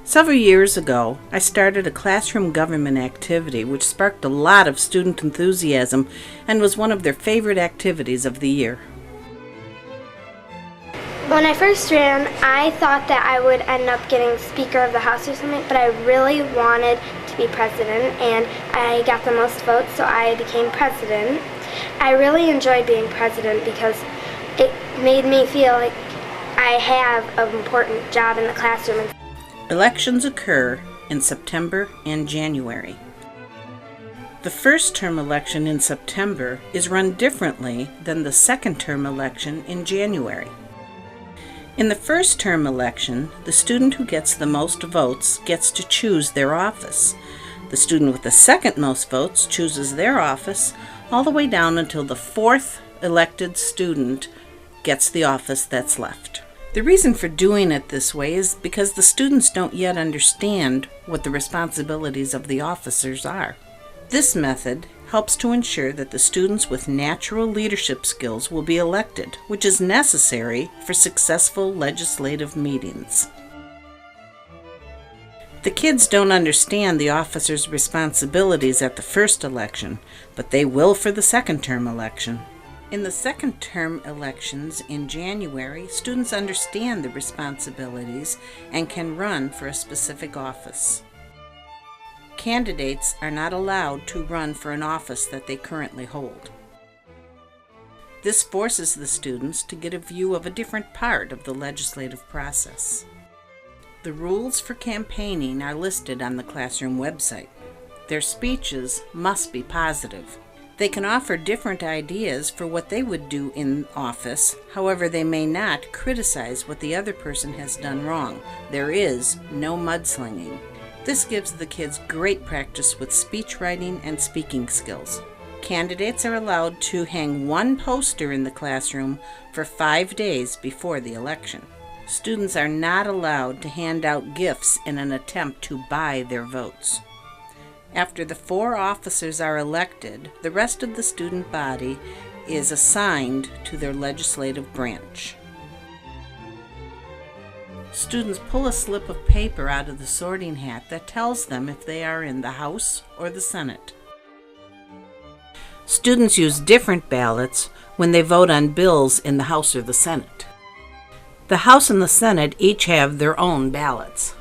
Several years ago, I started a classroom government activity which sparked a lot of student enthusiasm and was one of their favorite activities of the year. When I first ran, I thought that I would end up getting Speaker of the House or something, but I really wanted to be president, and I got the most votes, so I became president. I really enjoyed being president because it made me feel like I have an important job in the classroom. Elections occur in September and January. The first term election in September is run differently than the second term election in January. In the first term election, the student who gets the most votes gets to choose their office. The student with the second most votes chooses their office all the way down until the fourth elected student gets the office that's left. The reason for doing it this way is because the students don't yet understand what the responsibilities of the officers are. This method helps to ensure that the students with natural leadership skills will be elected, which is necessary for successful legislative meetings. The kids don't understand the officers' responsibilities at the first election, but they will for the second term election. In the second term elections in January, students understand the responsibilities and can run for a specific office. Candidates are not allowed to run for an office that they currently hold. This forces the students to get a view of a different part of the legislative process. The rules for campaigning are listed on the classroom website. Their speeches must be positive. They can offer different ideas for what they would do in office, however, they may not criticize what the other person has done wrong. There is no mudslinging. This gives the kids great practice with speech writing and speaking skills. Candidates are allowed to hang one poster in the classroom for 5 days before the election. Students are not allowed to hand out gifts in an attempt to buy their votes. After the 4 officers are elected, the rest of the student body is assigned to their legislative branch. Students pull a slip of paper out of the sorting hat that tells them if they are in the House or the Senate. Students use different ballots when they vote on bills in the House or the Senate. The House and the Senate each have their own ballots.